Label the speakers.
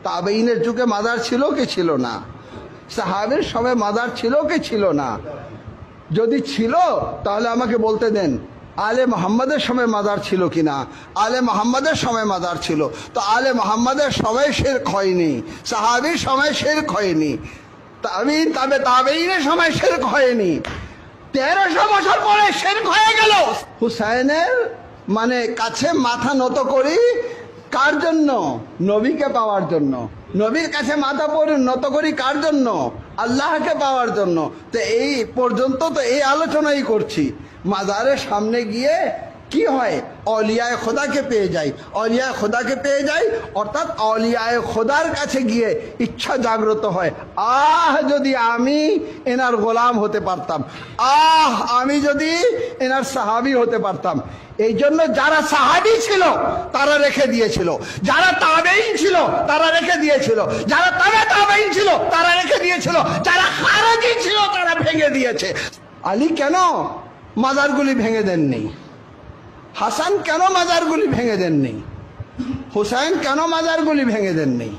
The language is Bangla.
Speaker 1: তাবেইনের যুগে মাজার ছিল কি ছিল না? সাহাবীর সময় মাজার ছিল কি ছিল না? যদি ছিল তাহলে আমাকে বলতে দেন আলে মোহাম্মদের সময় মাজার ছিল কিনা। আলে মোহাম্মদের সময় মাজার ছিল, তো আলে মোহাম্মদের সময় শিরক হয়নি, সাহাবীর সময় শিরক হয়নি, তাবেইনের সময় শিরক হয়নি, 1300 বছর পরে শিরক হয়ে গেল। হুসাইনের মানে কাছে মাথা নত করি কার জন্য? নবীকে পাওয়ার জন্য। নবীর কাছে মাথা নত করি কার জন্য? আল্লাহকে পাওয়ার জন্য। তো এই পর্যন্ত তো এই আলোচনাই করছি। মাজারের সামনে গিয়ে কি হয়? অলিয়ায় খোদাকে পেয়ে যাই, অলিয়ায় খোদাকে পেয়ে যাই, অর্থাৎ অলিয়ায় খোদার কাছে গিয়ে ইচ্ছা জাগ্রত হয়, আহ যদি আমি এনার গোলাম হতে পারতাম, আহ আমি যদি এনার সাহাবী হতে পারতাম। এই জন্য যারা সাহাবী ছিল তারা রেখে দিয়েছিল, যারা তাবেঈন ছিল তারা রেখে দিয়েছিল, যারা তাবেঈন ছিল তারা রেখে দিয়েছিল, যারা খারেজি ছিল তারা ভেঙে দিয়েছে। আলী কেন মাজারগুলি ভেঙে দেননি? হাসান কেন মাজারগুলি ভেঙে দেননি? হুসাইন কেন মাজারগুলি ভেঙে দেননি?